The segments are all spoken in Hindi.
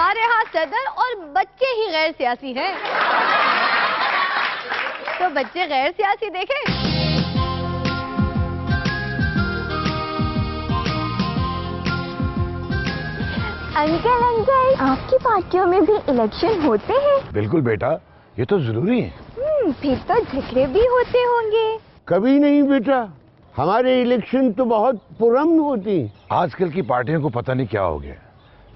हमारे यहाँ सदर और बच्चे ही गैर सियासी हैं। तो बच्चे गैर सियासी देखें। अंकल अंकल, आपकी पार्टियों में भी इलेक्शन होते हैं? बिल्कुल बेटा, ये तो जरूरी है। फिर तो झगड़े भी होते होंगे। कभी नहीं बेटा, हमारे इलेक्शन तो बहुत पुरअमन होती हैं। आजकल की पार्टियों को पता नहीं क्या हो गया,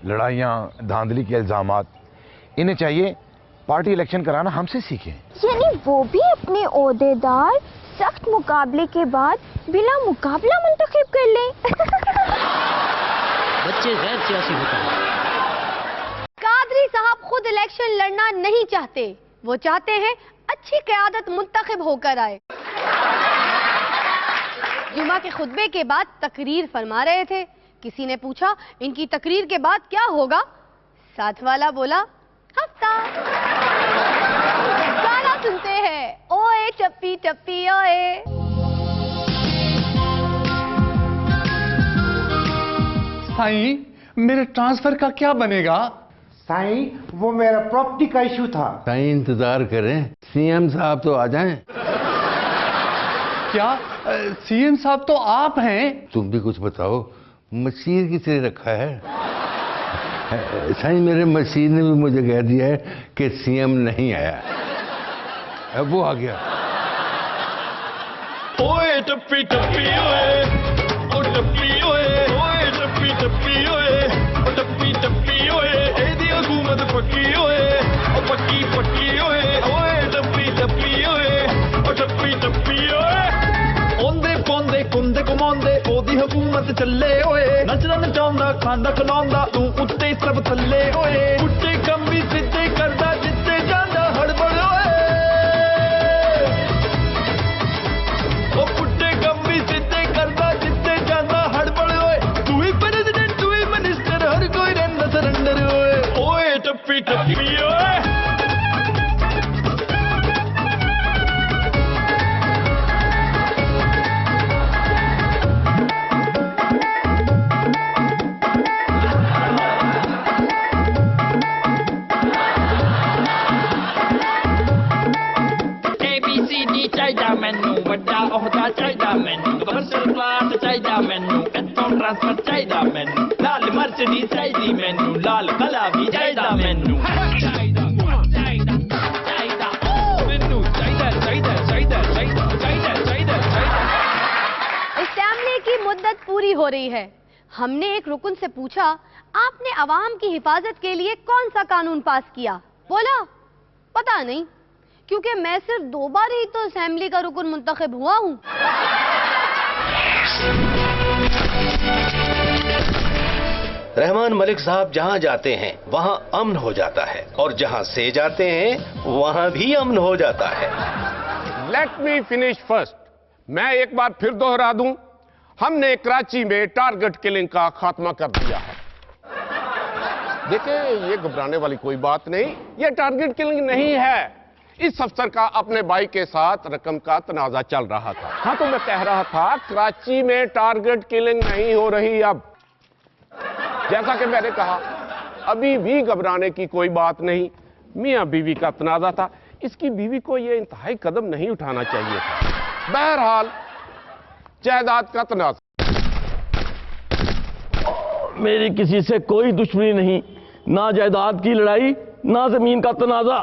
लड़ाइयाँ, धांधली के इल्जामात। इन्हें चाहिए पार्टी इलेक्शन कराना हमसे सीखें। यानी वो भी अपने ओहदेदार सख्त मुकाबले के बाद बिना मुकाबला मुंतखब कर ले। बच्चे गैर सियासी होते हैं। कादरी साहब खुद इलेक्शन लड़ना नहीं चाहते, वो चाहते हैं अच्छी क़यादत मुंतखब होकर आए। जुमा के खुतबे के बाद तकरीर फरमा रहे थे। किसी ने पूछा इनकी तकरीर के बाद क्या होगा? साथ वाला बोला हफ्ता। गाना सुनते हैं, ओए टप्पी टप्पी ओए। साईं, मेरे ट्रांसफर का क्या बनेगा? साईं, वो मेरा प्रॉपर्टी का इशू था। साईं, इंतजार करें, सीएम साहब तो आ जाएं। क्या सीएम साहब तो आप हैं? तुम भी कुछ बताओ, मशीर किस लिए रखा है? साईं, मेरे मशीर ने भी मुझे कह दिया है कि सीएम नहीं आया। अब वो आ गया। ओए टप्पी टप्पी ओए, ओ टप्पी ओए, ओए टप्पी टप्पी ओए, ओ टप्पी टप्पी ओए, एदी हुकूमत पक्की ओए, ओ पक्की पक्की ओए, ओए टप्पी टप्पी ओए, ओ टप्पी टप्पी ओए। ओंदे पोंदे कुंदे कुमांदे ओदी हुकूमत चले ओए, नचदा नचाउंदा खांदा खलाउंदा तू उत्ते सब थल्ले ओए, पुट्टे कम भी सिद्धे करदा जिੱਤੇ ਜਾਂਦਾ हड़बड़ ओए। ओ पुट्टे कम भी सिद्धे करदा जिੱਤੇ ਜਾਂਦਾ हड़बड़ ओए, तू ही प्रेसिडेंट तू ही मिनिस्टर हर कोई रहंदा सरेंडर ओए, ओए टप्पी टप्पी ओए। ਚਾਹੀਦਾ ਮੈਨੂੰ ਵੱਡਾ ਅਹੁਦਾ ਚਾਹੀਦਾ ਮੈਨੂੰ ਕਮਰਸ਼ੀਅਲ ਕਲਾਸ ਚਾਹੀਦਾ ਮੈਨੂੰ ਇੱਥੋਂ ਟ੍ਰਾਂਸਫਰ ਚਾਹੀਦਾ ਮੈਨੂੰ ਲਾਲ ਮਰਚ ਦੀ ਚਾਹੀਦੀ ਮੈਨੂੰ ਲਾਲ ਕਲਾ ਵੀ ਚਾਹੀਦਾ ਮੈਨੂੰ ਚਾਹੀਦਾ ਚਾਹੀਦਾ ਚਾਹੀਦਾ ਮੈਨੂੰ ਚਾਹੀਦਾ ਚਾਹੀਦਾ ਚਾਹੀਦਾ ਚਾਹੀਦਾ ਚਾਹੀਦਾ ਚਾਹੀਦਾ ਚਾਹੀਦਾ। इस्तेमाल की मुद्दत पूरी हो रही है। हमने एक रुकन से पूछा आपने अवाम की हिफाजत के लिए कौन सा कानून पास किया? बोला पता नहीं, क्योंकि मैं सिर्फ 2 बार ही तो असेंबली का रुकन मुंतखब हुआ हूं। रहमान मलिक साहब जहां जाते हैं वहां अमन हो जाता है, और जहां से जाते हैं वहां भी अमन हो जाता है। Let me finish first. मैं एक बार फिर दोहरा दूं, हमने कराची में टारगेट किलिंग का खात्मा कर दिया है। देखिए, ये घबराने वाली कोई बात नहीं, ये टारगेट किलिंग नहीं है। इस अफसर का अपने भाई के साथ रकम का तनाजा चल रहा था। हाँ, तो मैं कह रहा था कराची में टारगेट किलिंग नहीं हो रही। अब जैसा कि मैंने कहा, अभी भी घबराने की कोई बात नहीं। मियां बीवी का तनाजा था, इसकी बीवी को यह इंतहाई कदम नहीं उठाना चाहिए था। बहरहाल जायदाद का तनाजा। मेरी किसी से कोई दुश्मनी नहीं, ना जायदाद की लड़ाई ना जमीन का तनाजा।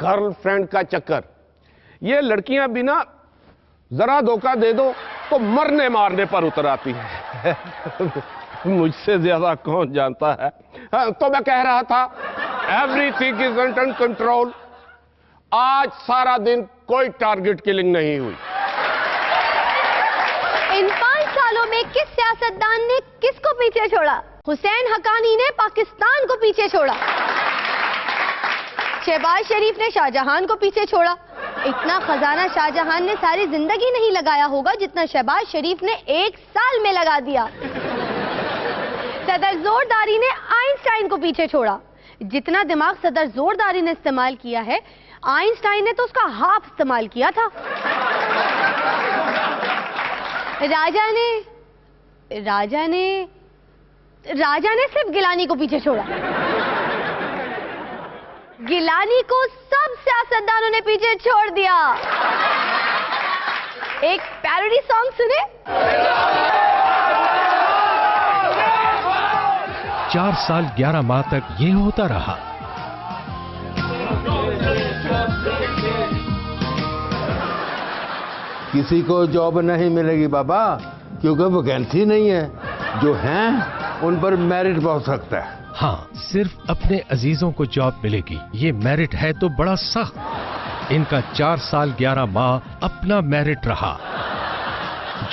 गर्लफ्रेंड का चक्कर, ये लड़कियां बिना जरा धोखा दे दो तो मरने मारने पर उतर आती है। मुझसे ज्यादा कौन जानता है। हाँ, तो मैं कह रहा था, एवरीथिंग इज अंडर कंट्रोल। आज सारा दिन कोई टारगेट किलिंग नहीं हुई। इन 5 सालों में किस सियासतदान ने किसको पीछे छोड़ा? हुसैन हकानी ने पाकिस्तान को पीछे छोड़ा, शहबाज शरीफ ने शाहजहां को पीछे छोड़ा। इतना खजाना शाहजहां ने सारी जिंदगी नहीं लगाया होगा जितना शहबाज शरीफ ने 1 साल में लगा दिया। सदर जोरदारी ने आइंस्टाइन को पीछे छोड़ा। जितना दिमाग सदर जोरदारी ने इस्तेमाल किया है, आइंस्टाइन ने तो उसका हाफ इस्तेमाल किया था। राजा ने सिर्फ गिलानी को पीछे छोड़ा। गिलानी को सब सियासतदानों ने पीछे छोड़ दिया। एक पैरोडी सॉन्ग सुने। 4 साल 11 माह तक ये होता रहा। किसी को जॉब नहीं मिलेगी बाबा, क्योंकि वैकेंसी नहीं है। जो हैं उन पर मेरिट बहुत सकता है। हाँ, सिर्फ अपने अजीजों को जॉब मिलेगी, ये मेरिट है तो बड़ा सख्त। इनका 4 साल 11 माह अपना मेरिट रहा।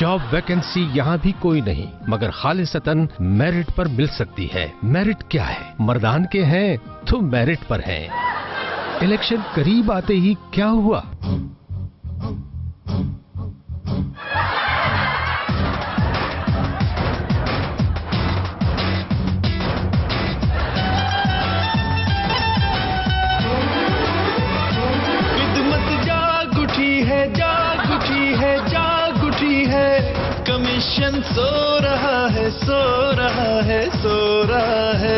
जॉब वैकेंसी यहाँ भी कोई नहीं, मगर खालिसतन मेरिट पर मिल सकती है। मेरिट क्या है? मर्दान के हैं तो मेरिट पर हैं। इलेक्शन करीब आते ही क्या हुआ? कमीशन सो रहा है, सो रहा है, सो रहा है।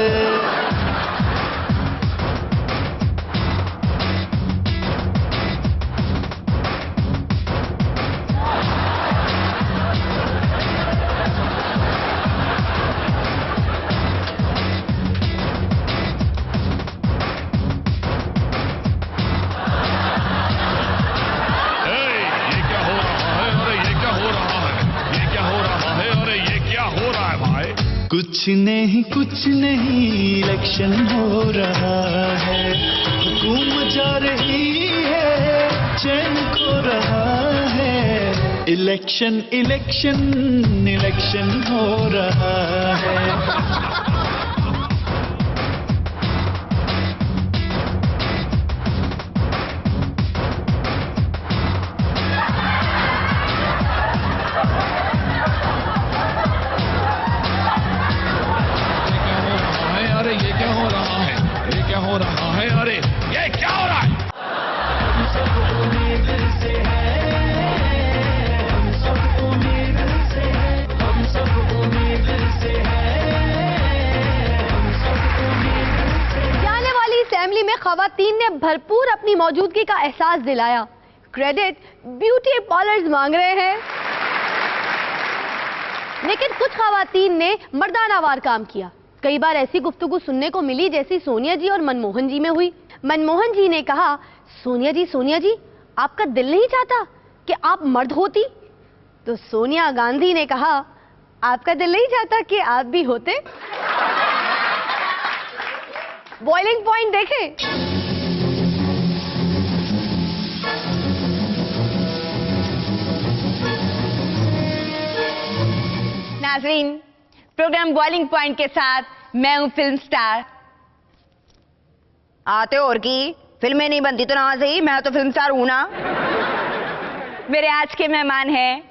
कुछ नहीं इलेक्शन हो रहा है। हुकूमत जा रही है, चैन खो रहा है। इलेक्शन इलेक्शन इलेक्शन हो रहा है। खवातीन ने भरपूर अपनी मौजूदगी का एहसास दिलाया। क्रेडिट ब्यूटी पार्लर्स मांग रहे हैं, लेकिन कुछ खवातीन ने मर्दानावार काम किया। कई बार ऐसी गुफ्तगू सुनने को मिली जैसी सोनिया जी और मनमोहन जी में हुई। मनमोहन जी ने कहा, सोनिया जी आपका दिल नहीं चाहता कि आप मर्द होती? तो सोनिया गांधी ने कहा, आपका दिल नहीं चाहता कि आप भी होते? बॉइलिंग पॉइंट देखें। नाज़रीन, प्रोग्राम बॉइलिंग पॉइंट के साथ मैं हूं फिल्म स्टार। आते और की फिल्में नहीं बनती तो ना सही, मैं तो फिल्म स्टार हूं ना। मेरे आज के मेहमान हैं,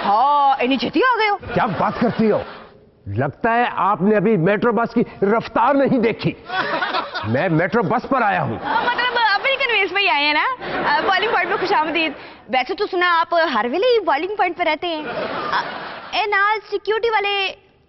हाँ इन्हीं छेती आ गए हो। क्या बात करती हो? लगता है आपने अभी मेट्रो बस की रफ्तार नहीं देखी। मैं मेट्रो बस पर आया हूँ। मतलब अपनी कन्वेंस में ही आए हैं ना। बॉइलिंग पॉइंट में खुशामदीद। वैसे तो सुना आप हर वेले बॉइलिंग पॉइंट पर रहते हैं। नाल सिक्योरिटी वाले,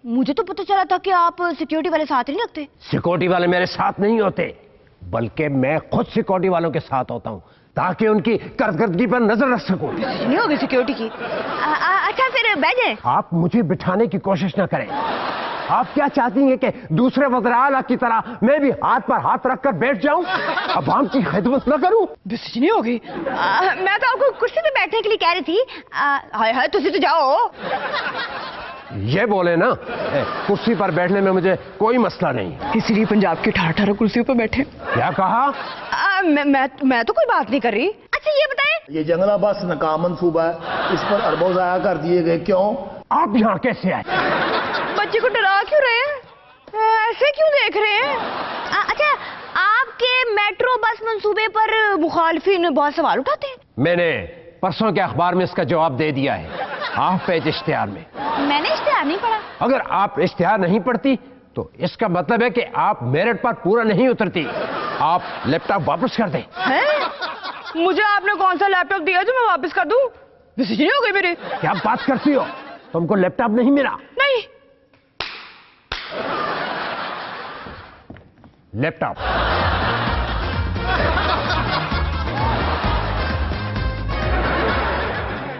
मुझे तो पता चला था कि आप सिक्योरिटी वाले साथ नहीं रखते। सिक्योरिटी वाले मेरे साथ नहीं होते, बल्कि मैं खुद सिक्योरिटी वालों के साथ होता हूँ ताकि उनकी कारकर्दगी पर नजर रख सकूं। नहीं होगी सिक्योरिटी की। अच्छा फिर बैठ जाए। आप मुझे बिठाने की कोशिश ना करें। आप क्या चाहती हैं कि दूसरे वज़ीर आला की तरह मैं भी हाथ पर हाथ रखकर बैठ जाऊं, अवाम की खिदमत न करूं? नहीं होगी। मैं तो आपको कुर्सी पे बैठने के लिए कह रही थी। हाय हाय तुसी तो जाओ। ये बोले ना, कुर्सी पर बैठने में मुझे कोई मसला नहीं, इसीलिए पंजाब की 18 कुर्सियों पर बैठे। क्या कहा? मैं तो कोई बात नहीं कर रही। अच्छा ये बताएं, ये जंगला बस नाकाम मंसूबा है, इस पर अरबों ज़ाया कर दिए गए, क्यों? आप यहाँ कैसे आए? बच्चे को डरा क्यों रहे हैं? ऐसे क्यों देख रहे हैं? अच्छा, आपके मेट्रो बस मंसूबे पर मुखालिफिन बहुत सवाल उठाते हैं। मैंने परसों के अखबार में इसका जवाब दे दिया है, हाफ पेज इश्तिहार में। मैंने इश्तिहार नहीं पढ़ा। अगर आप इश्तिहार नहीं पढ़ती तो इसका मतलब है कि आप मेरिट पर पूरा नहीं उतरती। आप लैपटॉप वापस कर दें। मुझे आपने कौन सा लैपटॉप दिया जो मैं वापस कर दूं? डिसीजन हो गई मेरी। क्या बात करती हो? तुमको लैपटॉप नहीं मिला? नहीं। लैपटॉप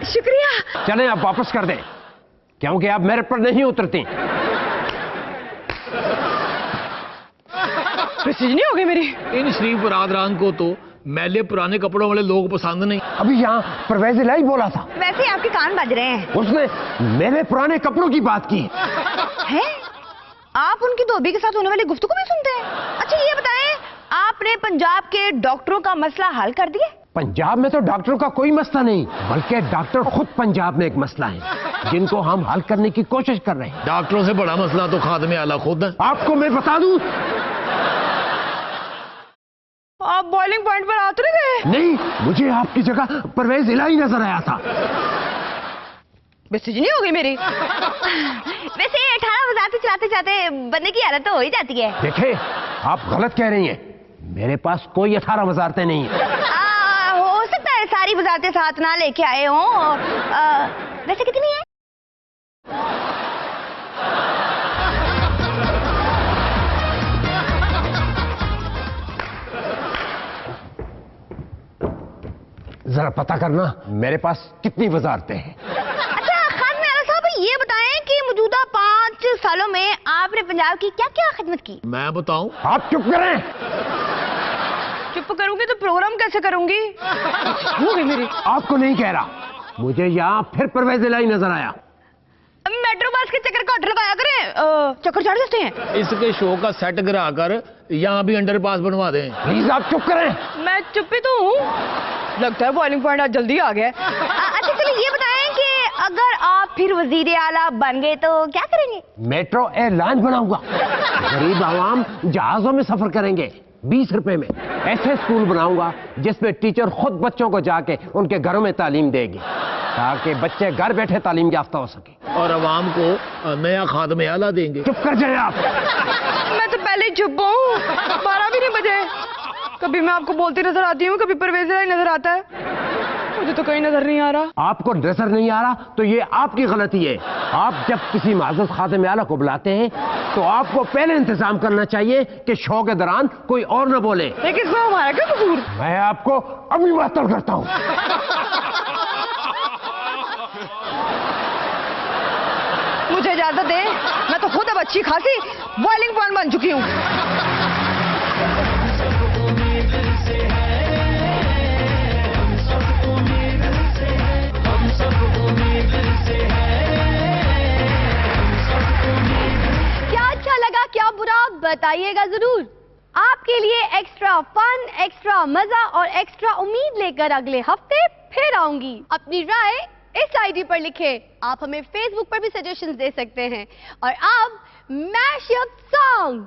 शुक्रिया। चलें आप वापस कर दें, क्योंकि आप मेरिट पर नहीं उतरती। प्रेसिजन हो गई मेरी। इन शरीफ बरादरान को तो मैले पुराने कपड़ों वाले लोग पसंद नहीं। अभी यहाँ परवेज इलाही बोला था। वैसे आपके कान बज रहे हैं। उसने मेरे पुराने कपड़ों की बात की है। आप उनकी धोबी के साथ होने वाली गुफ्तगू भी सुनते हैं? अच्छा ये बताएं, आपने पंजाब के डॉक्टरों का मसला हल कर दिया? पंजाब में तो डॉक्टरों का कोई मसला नहीं, बल्कि डॉक्टर खुद पंजाब में एक मसला है जिनको हम हल करने की कोशिश कर रहे हैं। डॉक्टरों से बड़ा मसला तो खादमे आला खुद है। आपको मैं बता दूं, आप बॉइलिंग पॉइंट पर आते रहे? नहीं, मुझे आपकी जगह परवेज इलाही नजर आया था। बेसिजनी हो गई मेरी। वैसे 18 वजारतें चलाते चलाते बंदे की हालत तो हो ही जाती है। देखे, आप गलत कह रही हैं, मेरे पास कोई 18 वजारतें नहीं है। हो सकता है सारी वजारतें साथ ना लेके आए हों। वैसे कितनी है? जरा पता करना मेरे पास कितनी वजारतें हैं। अच्छा खादमे आला साहब, ये बताएं कि मौजूदा 5 सालों में आपने पंजाब की क्या क्या खिदमत की? मैं बताऊं? आप चुप करें। चुप करूंगी तो प्रोग्राम कैसे करूंगी? हो गई मेरी। आपको नहीं कह रहा, मुझे यहाँ फिर परवेज इलाही नजर आया। मेट्रो बस के चक्कर का ऑर्डर लगाया करें, चक्कर चढ़ जाते हैं। इसके शो का सेट गिरा कर यहाँ भी अंडरपास बनवा दें। प्लीज आप चुप करें। मैं चुप ही तो हूँ। लगता है बॉइलिंग पॉइंट आज जल्दी आ गया। अच्छा चलिए ये बताएं कि अगर आप फिर वजीर आला बन गए तो क्या करेंगे? मेट्रो एयरलाइन बनाऊंगा, गरीब आवाम जहाजों में सफर करेंगे 20 रुपए में। ऐसे स्कूल बनाऊंगा जिसमें टीचर खुद बच्चों को जाके उनके घरों में तालीम देगी, ताकि बच्चे घर बैठे तालीम याफ्ता हो सके। और अवाम को नया खादमे आला देंगे। चुप कर जाए आप। मैं तो पहले ही चुप हूँ। 12 भी नहीं बजे। कभी मैं आपको बोलती नजर आती हूँ, कभी परवेज इलाही नजर आता है, मुझे तो कहीं नजर नहीं आ रहा। आपको नजर नहीं आ रहा तो ये आपकी गलती है। आप जब किसी माज़ूज़ खादिम आला को बुलाते हैं तो आपको पहले इंतजाम करना चाहिए कि शो के दौरान कोई और न बोले। लेकिन इसमें हमारा क्या कसूर? मैं आपको अभी मुअत्तल करता हूँ। मुझे इजाजत दे, मैं तो खुद अब अच्छी खासी बॉइलिंग पॉइंट बन चुकी हूँ। क्या अच्छा लगा, क्या बुरा, बताइएगा जरूर। आपके लिए एक्स्ट्रा फन, एक्स्ट्रा मजा और एक्स्ट्रा उम्मीद लेकर अगले हफ्ते फिर आऊंगी। अपनी राय इस आईडी पर लिखें। आप हमें फेसबुक पर भी सजेशंस दे सकते हैं। और अब mashup song.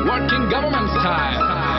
Working government style.